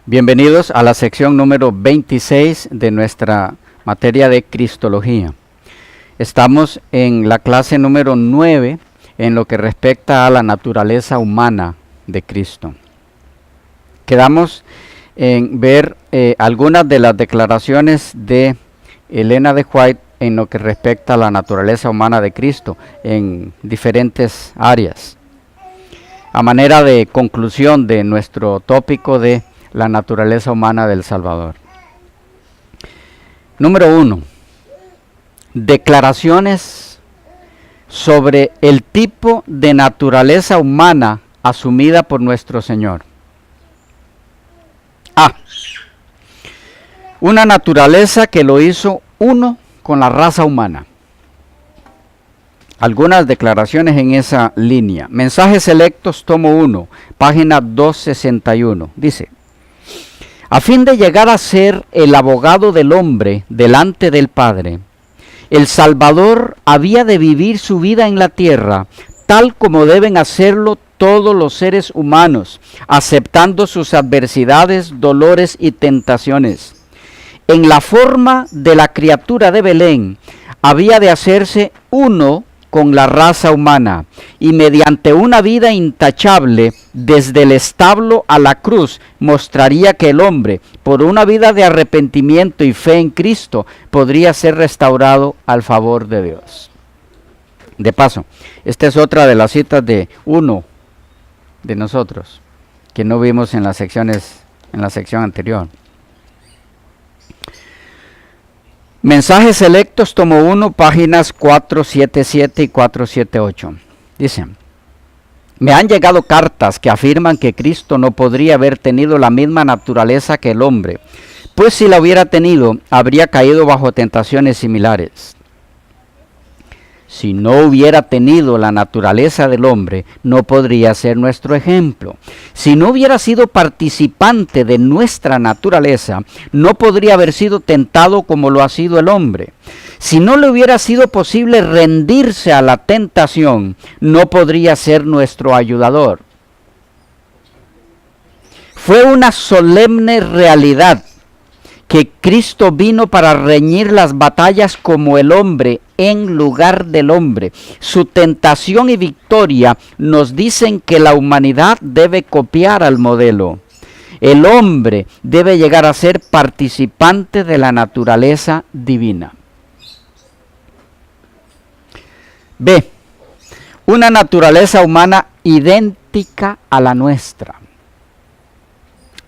Bienvenidos a la sección número 26 de nuestra materia de Cristología. Estamos en la clase número 9 en lo que respecta a la naturaleza humana de Cristo. Quedamos en ver algunas de las declaraciones de Elena de White en lo que respecta a la naturaleza humana de Cristo en diferentes áreas. A manera de conclusión de nuestro tópico de la naturaleza humana del Salvador. Número 1. Declaraciones sobre el tipo de naturaleza humana asumida por nuestro Señor. A. Una naturaleza que lo hizo uno con la raza humana. Algunas declaraciones en esa línea. Mensajes Selectos, tomo 1, página 261. Dice: a fin de llegar a ser el abogado del hombre delante del Padre, el Salvador había de vivir su vida en la tierra, tal como deben hacerlo todos los seres humanos, aceptando sus adversidades, dolores y tentaciones. En la forma de la criatura de Belén, había de hacerse uno con la raza humana, y mediante una vida intachable, desde el establo a la cruz, mostraría que el hombre, por una vida de arrepentimiento y fe en Cristo, podría ser restaurado al favor de Dios. De paso, esta es otra de las citas de uno de nosotros, que no vimos en las secciones, en la sección anterior. Mensajes Selectos, tomo 1, páginas 477 y 478. Dice: me han llegado cartas que afirman que Cristo no podría haber tenido la misma naturaleza que el hombre, pues si la hubiera tenido, habría caído bajo tentaciones similares. Si no hubiera tenido la naturaleza del hombre, no podría ser nuestro ejemplo. Si no hubiera sido participante de nuestra naturaleza, no podría haber sido tentado como lo ha sido el hombre. Si no le hubiera sido posible rendirse a la tentación, no podría ser nuestro ayudador. Fue una solemne realidad que Cristo vino para reñir las batallas como el hombre en lugar del hombre. Su tentación y victoria nos dicen que la humanidad debe copiar al modelo. El hombre debe llegar a ser participante de la naturaleza divina. B. Una naturaleza humana idéntica a la nuestra.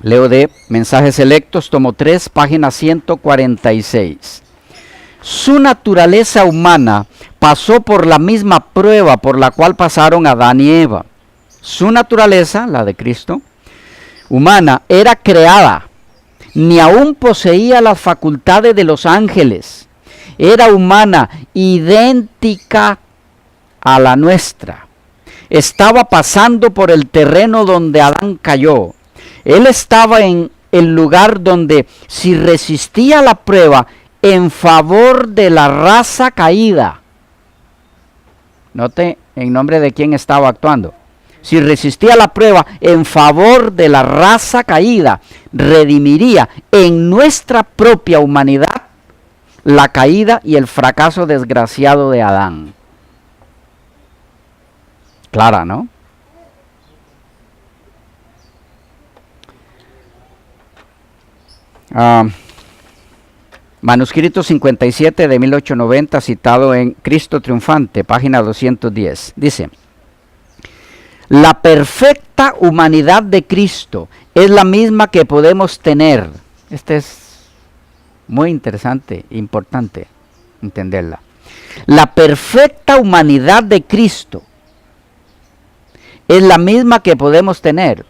Leo de Mensajes Selectos, tomo 3, página 146. Su naturaleza humana pasó por la misma prueba por la cual pasaron Adán y Eva. Su naturaleza, la de Cristo, humana, era creada, ni aún poseía las facultades de los ángeles. Era humana, idéntica a la nuestra. Estaba pasando por el terreno donde Adán cayó. Él estaba en el lugar donde, si resistía la prueba en favor de la raza caída, note en nombre de quién estaba actuando. Si resistía la prueba en favor de la raza caída, redimiría en nuestra propia humanidad la caída y el fracaso desgraciado de Adán. Clara, ¿no? Manuscrito 57 de 1890, citado en Cristo Triunfante, página 210. Dice: La perfecta humanidad de Cristo es la misma que podemos tener. Este es muy interesante, importante entenderla. La perfecta humanidad de Cristo es la misma que podemos tener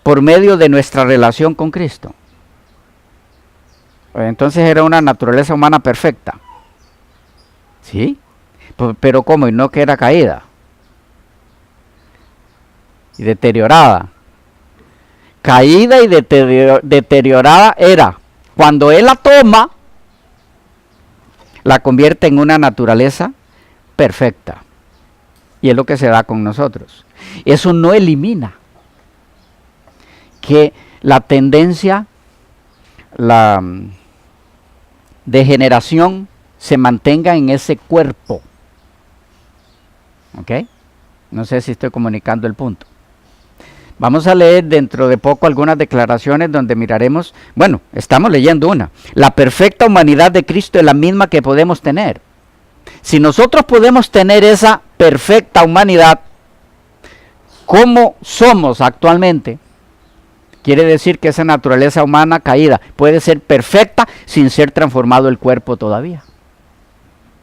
por medio de nuestra relación con Cristo. Entonces era una naturaleza humana perfecta. ¿Sí? Pero ¿cómo? Y no que era caída y deteriorada. Caída y deteriorada era cuando Él la toma, la convierte en una naturaleza perfecta. Y es lo que se da con nosotros. Eso no elimina que la tendencia, la degeneración se mantenga en ese cuerpo. ¿Ok? No sé si estoy comunicando el punto. Vamos a leer dentro de poco algunas declaraciones donde miraremos, bueno, estamos leyendo una. La perfecta humanidad de Cristo es la misma que podemos tener. Si nosotros podemos tener esa perfecta humanidad, como somos actualmente, quiere decir que esa naturaleza humana caída puede ser perfecta sin ser transformado el cuerpo todavía.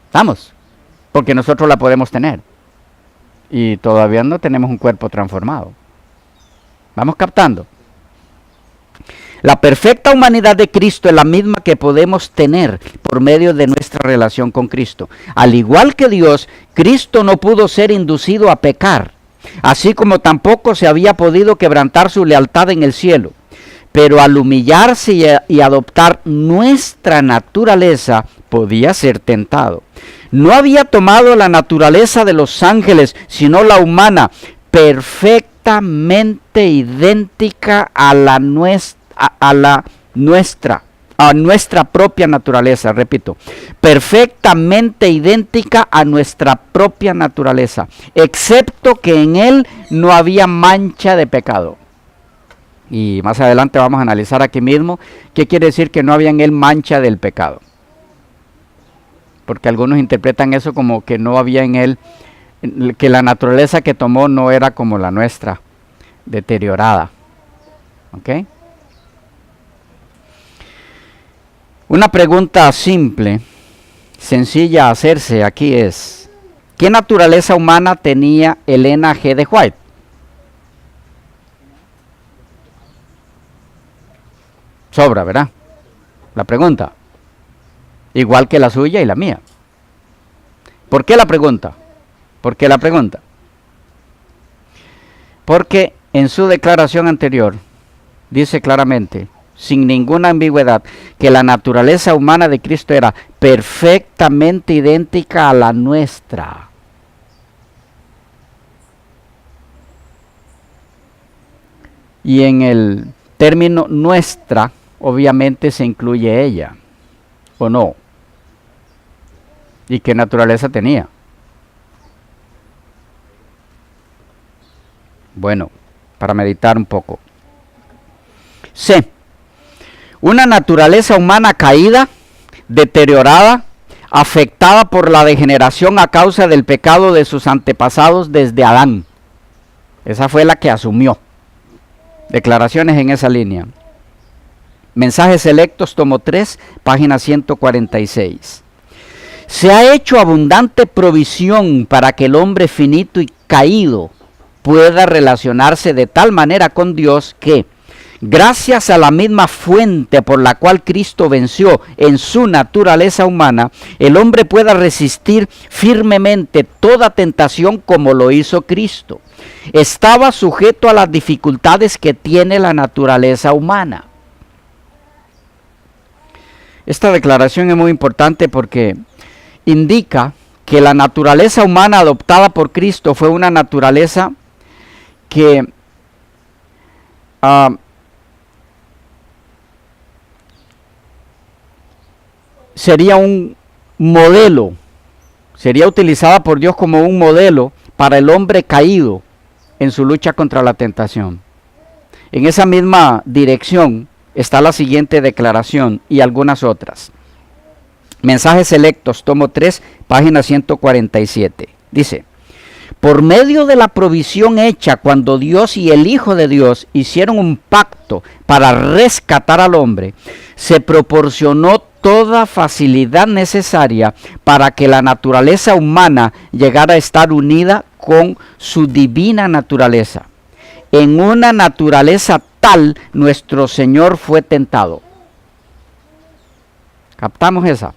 ¿Estamos? Porque nosotros la podemos tener. Y todavía no tenemos un cuerpo transformado. ¿Vamos captando? La perfecta humanidad de Cristo es la misma que podemos tener por medio de nuestra relación con Cristo. Al igual que Dios, Cristo no pudo ser inducido a pecar, así como tampoco se había podido quebrantar su lealtad en el cielo. Pero al humillarse y adoptar nuestra naturaleza, podía ser tentado. No había tomado la naturaleza de los ángeles, sino la humana, perfectamente idéntica a nuestra propia naturaleza, repito, perfectamente idéntica a nuestra propia naturaleza, excepto que en Él no había mancha de pecado. Y más adelante vamos a analizar aquí mismo qué quiere decir que no había en Él mancha del pecado. Porque algunos interpretan eso como que no había en Él, que la naturaleza que tomó no era como la nuestra, deteriorada. ¿Ok? Una pregunta simple, sencilla a hacerse aquí es, ¿qué naturaleza humana tenía Elena G. de White? Sobra, ¿verdad? La pregunta. Igual que la suya y la mía. ¿Por qué la pregunta? ¿Por qué la pregunta? Porque en su declaración anterior dice claramente, sin ninguna ambigüedad, que la naturaleza humana de Cristo era perfectamente idéntica a la nuestra. Y en el término nuestra, obviamente se incluye ella, ¿o no? ¿Y qué naturaleza tenía? Bueno, para meditar un poco. C. Una naturaleza humana caída, deteriorada, afectada por la degeneración a causa del pecado de sus antepasados desde Adán. Esa fue la que asumió. Declaraciones en esa línea. Mensajes Selectos, tomo 3, página 146. Se ha hecho abundante provisión para que el hombre finito y caído pueda relacionarse de tal manera con Dios que, gracias a la misma fuente por la cual Cristo venció en su naturaleza humana, el hombre pueda resistir firmemente toda tentación como lo hizo Cristo. Estaba sujeto a las dificultades que tiene la naturaleza humana. Esta declaración es muy importante porque indica que la naturaleza humana adoptada por Cristo fue una naturaleza que sería un modelo, sería utilizada por Dios como un modelo para el hombre caído en su lucha contra la tentación. En esa misma dirección está la siguiente declaración y algunas otras. Mensajes Selectos, tomo 3, página 147. Dice, Por medio de la provisión hecha cuando Dios y el Hijo de Dios hicieron un pacto para rescatar al hombre, se proporcionó toda facilidad necesaria para que la naturaleza humana llegara a estar unida con su divina naturaleza. En una naturaleza tal, nuestro Señor fue tentado. ¿Captamos esa?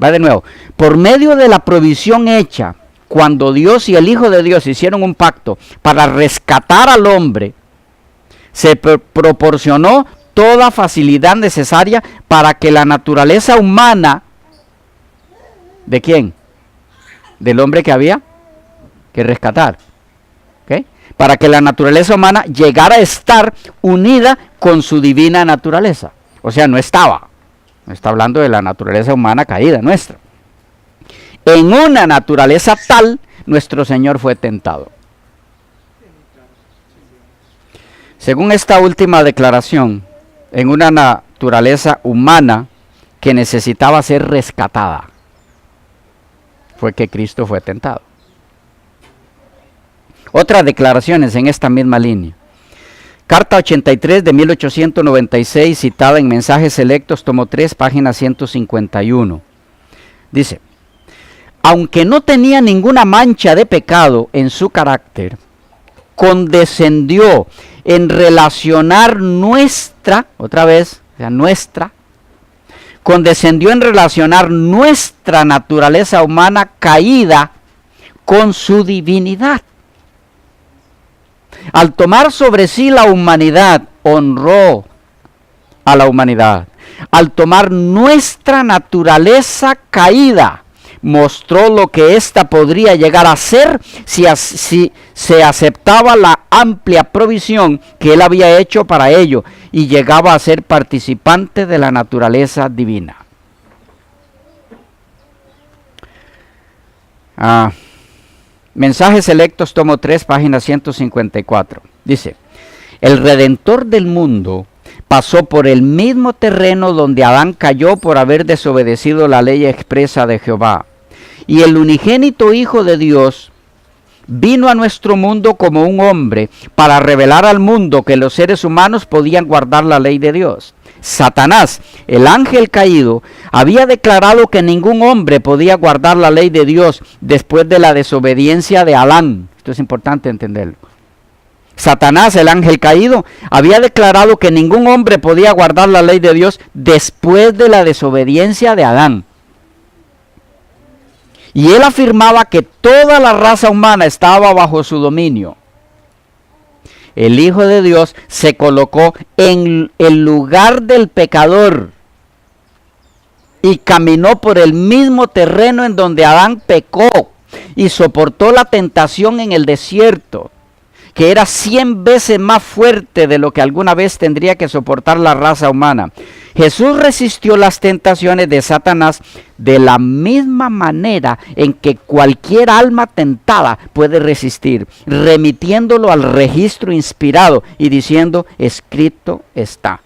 Va de nuevo. Por medio de la provisión hecha, cuando Dios y el Hijo de Dios hicieron un pacto para rescatar al hombre, se proporcionó toda facilidad necesaria para que la naturaleza humana, ¿de quién? Del hombre que había que rescatar. ¿Okay? Para que la naturaleza humana llegara a estar unida con su divina naturaleza. O sea, no estaba. No está hablando de la naturaleza humana caída nuestra. En una naturaleza tal, nuestro Señor fue tentado. Según esta última declaración, en una naturaleza humana que necesitaba ser rescatada, fue que Cristo fue tentado. Otras declaraciones en esta misma línea. Carta 83 de 1896, citada en Mensajes Selectos, tomo 3, página 151. Dice: aunque no tenía ninguna mancha de pecado en su carácter, condescendió en relacionar nuestra, otra vez, o sea, nuestra, condescendió en relacionar nuestra naturaleza humana caída con su divinidad. Al tomar sobre sí la humanidad, honró a la humanidad. Al tomar nuestra naturaleza caída, mostró lo que ésta podría llegar a ser si se aceptaba la amplia provisión que él había hecho para ello y llegaba a ser participante de la naturaleza divina. Mensajes Selectos, tomo 3, página 154. Dice: el Redentor del mundo pasó por el mismo terreno donde Adán cayó por haber desobedecido la ley expresa de Jehová. Y el unigénito Hijo de Dios vino a nuestro mundo como un hombre para revelar al mundo que los seres humanos podían guardar la ley de Dios. Satanás, el ángel caído, había declarado que ningún hombre podía guardar la ley de Dios después de la desobediencia de Adán. Esto es importante entenderlo. Satanás, el ángel caído, había declarado que ningún hombre podía guardar la ley de Dios después de la desobediencia de Adán. Y él afirmaba que toda la raza humana estaba bajo su dominio. El Hijo de Dios se colocó en el lugar del pecador y caminó por el mismo terreno en donde Adán pecó y soportó la tentación en el desierto, que era 100 veces más fuerte de lo que alguna vez tendría que soportar la raza humana. Jesús resistió las tentaciones de Satanás de la misma manera en que cualquier alma tentada puede resistir, remitiéndolo al registro inspirado y diciendo: escrito está.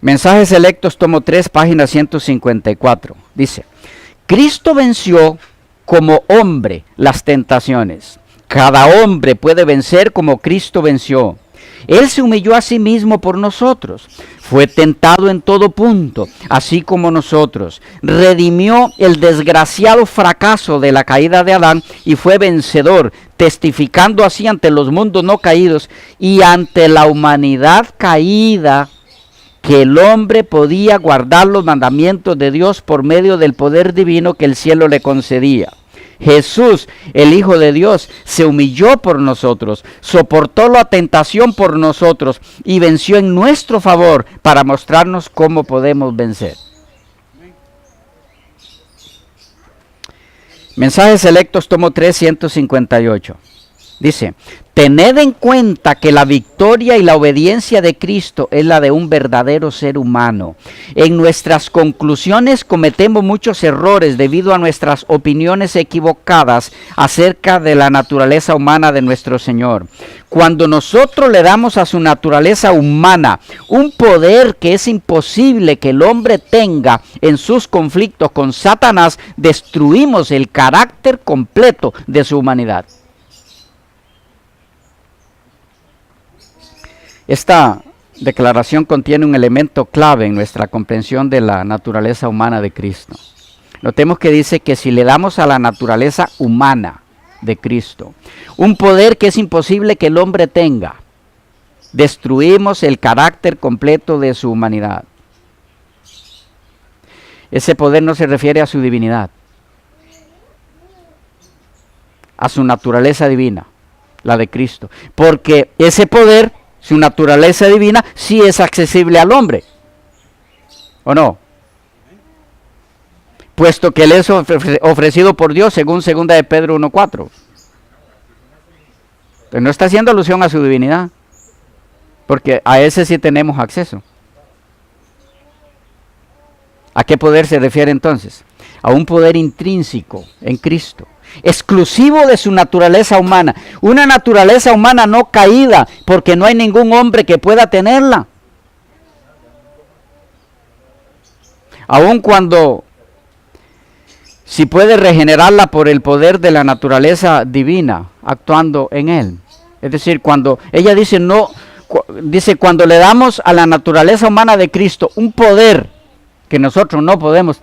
Mensajes Selectos, tomo 3, página 154. Dice: Cristo venció como hombre las tentaciones. Cada hombre puede vencer como Cristo venció. Él se humilló a sí mismo por nosotros. Fue tentado en todo punto, así como nosotros. Redimió el desgraciado fracaso de la caída de Adán y fue vencedor, testificando así ante los mundos no caídos y ante la humanidad caída que el hombre podía guardar los mandamientos de Dios por medio del poder divino que el cielo le concedía. Jesús, el Hijo de Dios, se humilló por nosotros, soportó la tentación por nosotros y venció en nuestro favor para mostrarnos cómo podemos vencer. Mensajes Selectos, tomo 3, 158. Dice, tened en cuenta que la victoria y la obediencia de Cristo es la de un verdadero ser humano. En nuestras conclusiones cometemos muchos errores debido a nuestras opiniones equivocadas acerca de la naturaleza humana de nuestro Señor. Cuando nosotros le damos a su naturaleza humana un poder que es imposible que el hombre tenga en sus conflictos con Satanás, destruimos el carácter completo de su humanidad. Esta declaración contiene un elemento clave en nuestra comprensión de la naturaleza humana de Cristo. Notemos que dice que si le damos a la naturaleza humana de Cristo un poder que es imposible que el hombre tenga, destruimos el carácter completo de su humanidad. Ese poder no se refiere a su divinidad, a su naturaleza divina, la de Cristo, porque ese poder, su naturaleza divina, sí es accesible al hombre, ¿o no? Puesto que él es ofrecido por Dios, según 2 de Pedro 1:4. No está haciendo alusión a su divinidad, porque a ese sí tenemos acceso. ¿A qué poder se refiere entonces? A un poder intrínseco en Cristo, exclusivo de su naturaleza humana, una naturaleza humana no caída, porque no hay ningún hombre que pueda tenerla. Aun cuando si puede regenerarla por el poder de la naturaleza divina actuando en él. Es decir, cuando ella dice cuando le damos a la naturaleza humana de Cristo un poder que nosotros no podemos,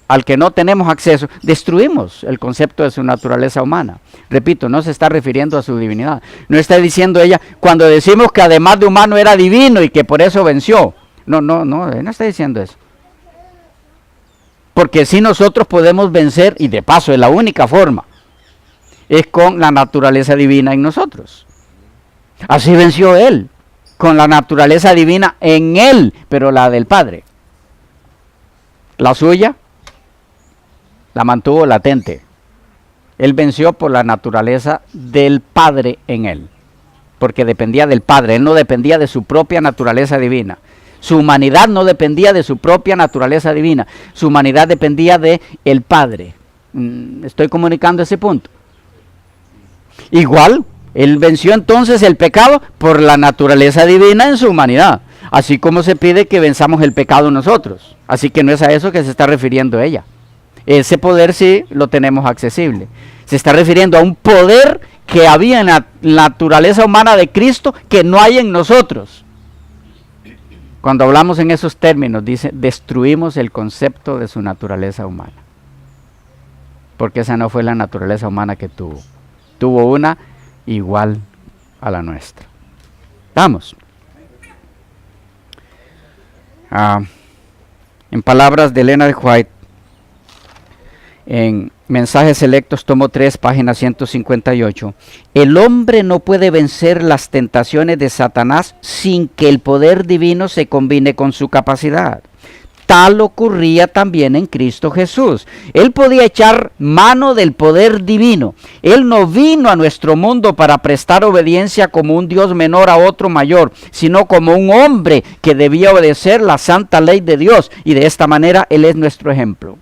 al que no tenemos acceso, destruimos el concepto de su naturaleza humana. Repito, no se está refiriendo a su divinidad. No está diciendo ella, cuando decimos que además de humano era divino y que por eso venció. No está diciendo eso. Porque si nosotros podemos vencer, y de paso es la única forma, es con la naturaleza divina en nosotros. Así venció él, con la naturaleza divina en él, pero la del Padre. La suya la mantuvo latente. Él venció por la naturaleza del Padre en él, porque dependía del Padre, él no dependía de su propia naturaleza divina. Su humanidad no dependía de su propia naturaleza divina, su humanidad dependía de el Padre. ¿Estoy comunicando ese punto? Igual, él venció entonces el pecado por la naturaleza divina en su humanidad, así como se pide que venzamos el pecado nosotros. Así que no es a eso que se está refiriendo ella. Ese poder sí lo tenemos accesible. Se está refiriendo a un poder que había en la naturaleza humana de Cristo que no hay en nosotros. Cuando hablamos en esos términos, dice, destruimos el concepto de su naturaleza humana. Porque esa no fue la naturaleza humana que tuvo. Tuvo una igual a la nuestra. Vamos. En palabras de Leonard White, en Mensajes Selectos, tomo 3, página 158, el hombre no puede vencer las tentaciones de Satanás sin que el poder divino se combine con su capacidad. Tal ocurría también en Cristo Jesús. Él podía echar mano del poder divino. Él no vino a nuestro mundo para prestar obediencia como un Dios menor a otro mayor, sino como un hombre que debía obedecer la santa ley de Dios. Y de esta manera Él es nuestro ejemplo.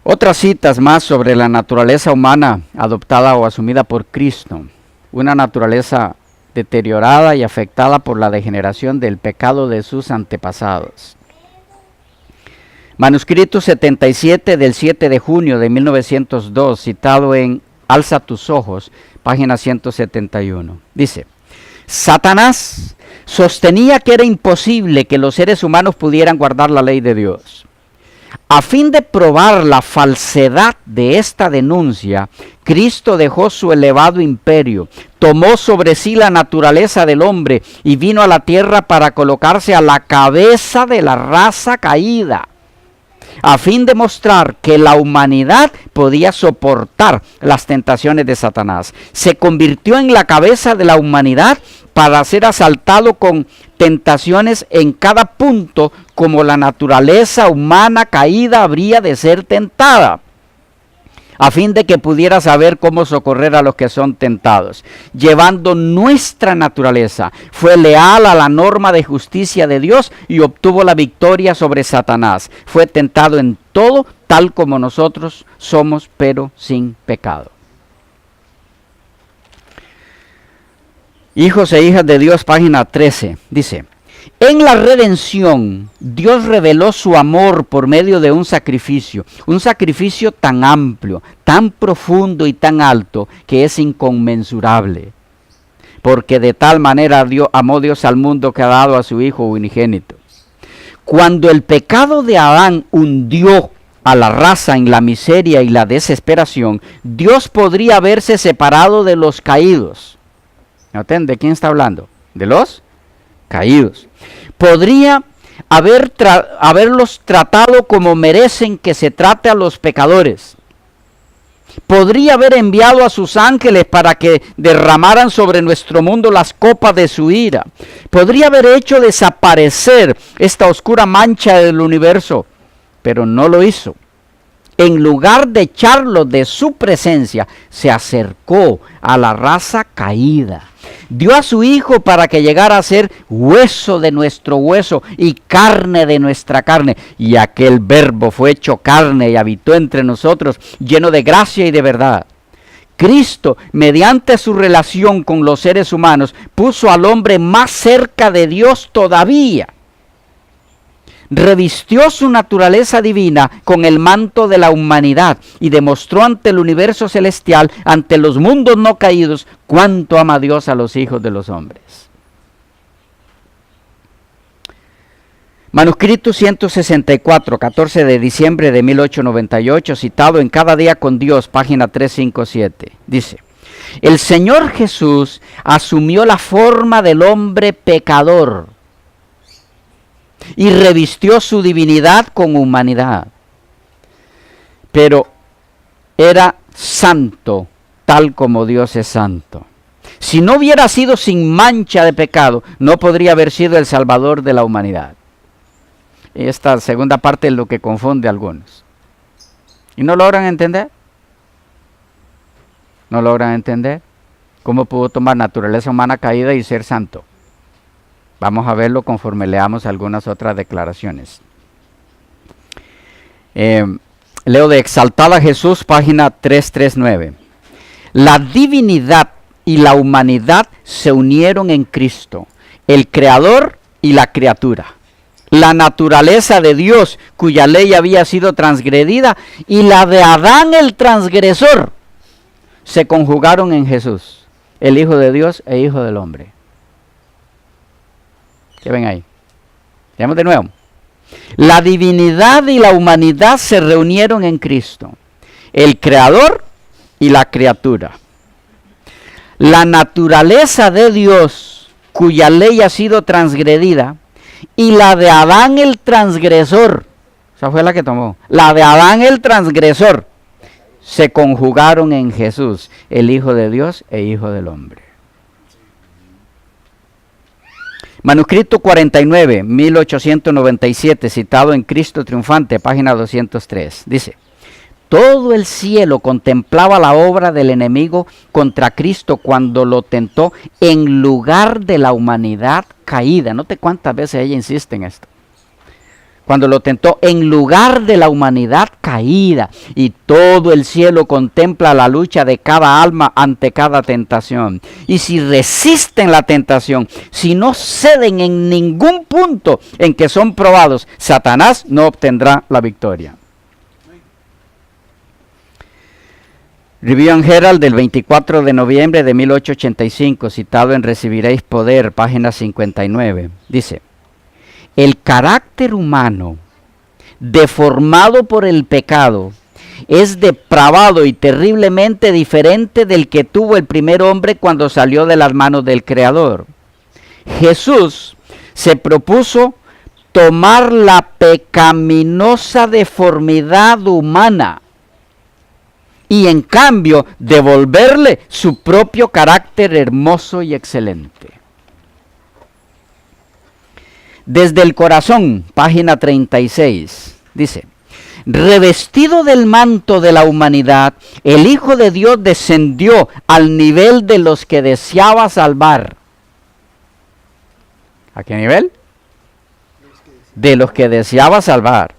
Otras citas más sobre la naturaleza humana adoptada o asumida por Cristo. Una naturaleza deteriorada y afectada por la degeneración del pecado de sus antepasados. Manuscrito 77 del 7 de junio de 1902, citado en Alza tus ojos, página 171. Dice, Satanás sostenía que era imposible que los seres humanos pudieran guardar la ley de Dios. A fin de probar la falsedad de esta denuncia, Cristo dejó su elevado imperio, tomó sobre sí la naturaleza del hombre y vino a la tierra para colocarse a la cabeza de la raza caída, a fin de mostrar que la humanidad podía soportar las tentaciones de Satanás. Se convirtió en la cabeza de la humanidad para ser asaltado con tentaciones en cada punto, como la naturaleza humana caída habría de ser tentada. a fin de que pudiera saber cómo socorrer a los que son tentados. Llevando nuestra naturaleza, fue leal a la norma de justicia de Dios y obtuvo la victoria sobre Satanás. Fue tentado en todo, tal como nosotros somos, pero sin pecado. Hijos e hijas de Dios, página 13, dice: en la redención, Dios reveló su amor por medio de un sacrificio tan amplio, tan profundo y tan alto que es inconmensurable. Porque de tal manera amó Dios al mundo que ha dado a su Hijo unigénito. Cuando el pecado de Adán hundió a la raza en la miseria y la desesperación, Dios podría haberse separado de los caídos. ¿Noten de quién está hablando? De los caídos. Podría haberlos tratado como merecen que se trate a los pecadores. Podría haber enviado a sus ángeles para que derramaran sobre nuestro mundo las copas de su ira. Podría haber hecho desaparecer esta oscura mancha del universo, pero no lo hizo. En lugar de echarlo de su presencia, se acercó a la raza caída. Dio a su Hijo para que llegara a ser hueso de nuestro hueso y carne de nuestra carne. Y aquel Verbo fue hecho carne y habitó entre nosotros, lleno de gracia y de verdad. Cristo, mediante su relación con los seres humanos, puso al hombre más cerca de Dios todavía. Revistió su naturaleza divina con el manto de la humanidad y demostró ante el universo celestial, ante los mundos no caídos, cuánto ama Dios a los hijos de los hombres. Manuscrito 164, 14 de diciembre de 1898, citado en Cada Día con Dios, página 357, dice: el Señor Jesús asumió la forma del hombre pecador y revistió su divinidad con humanidad. Pero era santo, tal como Dios es santo. Si no hubiera sido sin mancha de pecado, no podría haber sido el Salvador de la humanidad. Esta segunda parte es lo que confunde a algunos. ¿Y no logran entender? ¿No logran entender? ¿Cómo pudo tomar naturaleza humana caída y ser santo? Vamos a verlo conforme leamos algunas otras declaraciones. Leo de Exaltada Jesús, página 339. La divinidad y la humanidad se unieron en Cristo, el Creador y la criatura. La naturaleza de Dios, cuya ley había sido transgredida, y la de Adán el transgresor, se conjugaron en Jesús, el Hijo de Dios e Hijo del hombre. ¿Qué ven ahí? Veamos de nuevo. La divinidad y la humanidad se reunieron en Cristo, el Creador y la criatura. La naturaleza de Dios, cuya ley ha sido transgredida, y la de Adán el transgresor, esa fue la que tomó, la de Adán el transgresor, se conjugaron en Jesús, el Hijo de Dios e Hijo del hombre. Manuscrito 49, 1897, citado en Cristo Triunfante, página 203, dice: todo el cielo contemplaba la obra del enemigo contra Cristo cuando lo tentó en lugar de la humanidad caída. Note cuántas veces ella insiste en esto. Cuando lo tentó en lugar de la humanidad caída, y todo el cielo contempla la lucha de cada alma ante cada tentación. Y si resisten la tentación, si no ceden en ningún punto en que son probados, Satanás no obtendrá la victoria. Review and Herald del 24 de noviembre de 1885, citado en Recibiréis Poder, página 59, dice: el carácter humano, deformado por el pecado, es depravado y terriblemente diferente del que tuvo el primer hombre cuando salió de las manos del Creador. Jesús se propuso tomar la pecaminosa deformidad humana y en cambio devolverle su propio carácter hermoso y excelente. Desde el corazón, página 36, dice: revestido del manto de la humanidad, el Hijo de Dios descendió al nivel de los que deseaba salvar. ¿A qué nivel? De los que deseaba salvar.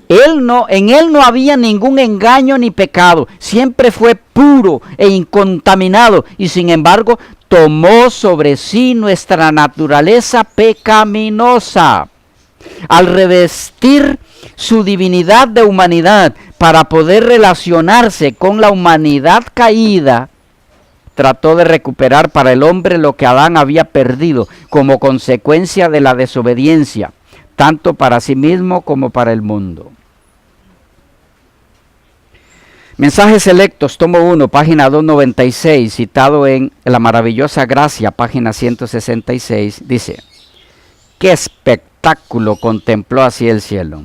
En él no había ningún engaño ni pecado, siempre fue puro e incontaminado, y sin embargo tomó sobre sí nuestra naturaleza pecaminosa. Al revestir su divinidad de humanidad para poder relacionarse con la humanidad caída, trató de recuperar para el hombre lo que Adán había perdido como consecuencia de la desobediencia, tanto para sí mismo como para el mundo. Mensajes Selectos, tomo 1, página 296, citado en La Maravillosa Gracia, página 166, dice: ¿qué espectáculo contempló así el cielo?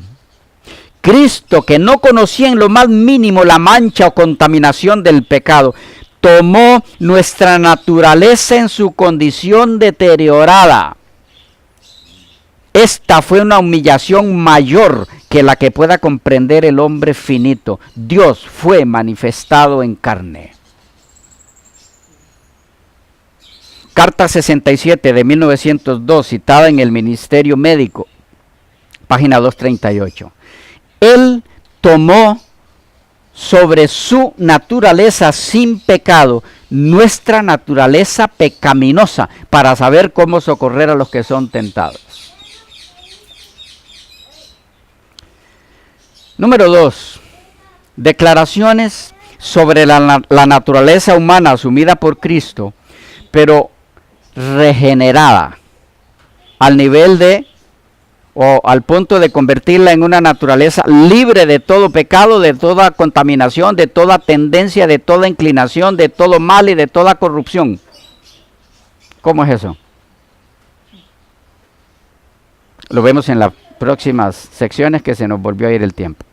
Cristo, que no conocía en lo más mínimo la mancha o contaminación del pecado, tomó nuestra naturaleza en su condición deteriorada. Esta fue una humillación mayor que la que pueda comprender el hombre finito. Dios fue manifestado en carne. Carta 67 de 1902, citada en el Ministerio Médico, página 238. Él tomó sobre su naturaleza sin pecado nuestra naturaleza pecaminosa para saber cómo socorrer a los que son tentados. Número 2. Declaraciones sobre la naturaleza humana asumida por Cristo, pero regenerada al nivel de, o al punto de convertirla en una naturaleza libre de todo pecado, de toda contaminación, de toda tendencia, de toda inclinación, de todo mal y de toda corrupción. ¿Cómo es eso? Lo vemos en las próximas secciones, que se nos volvió a ir el tiempo.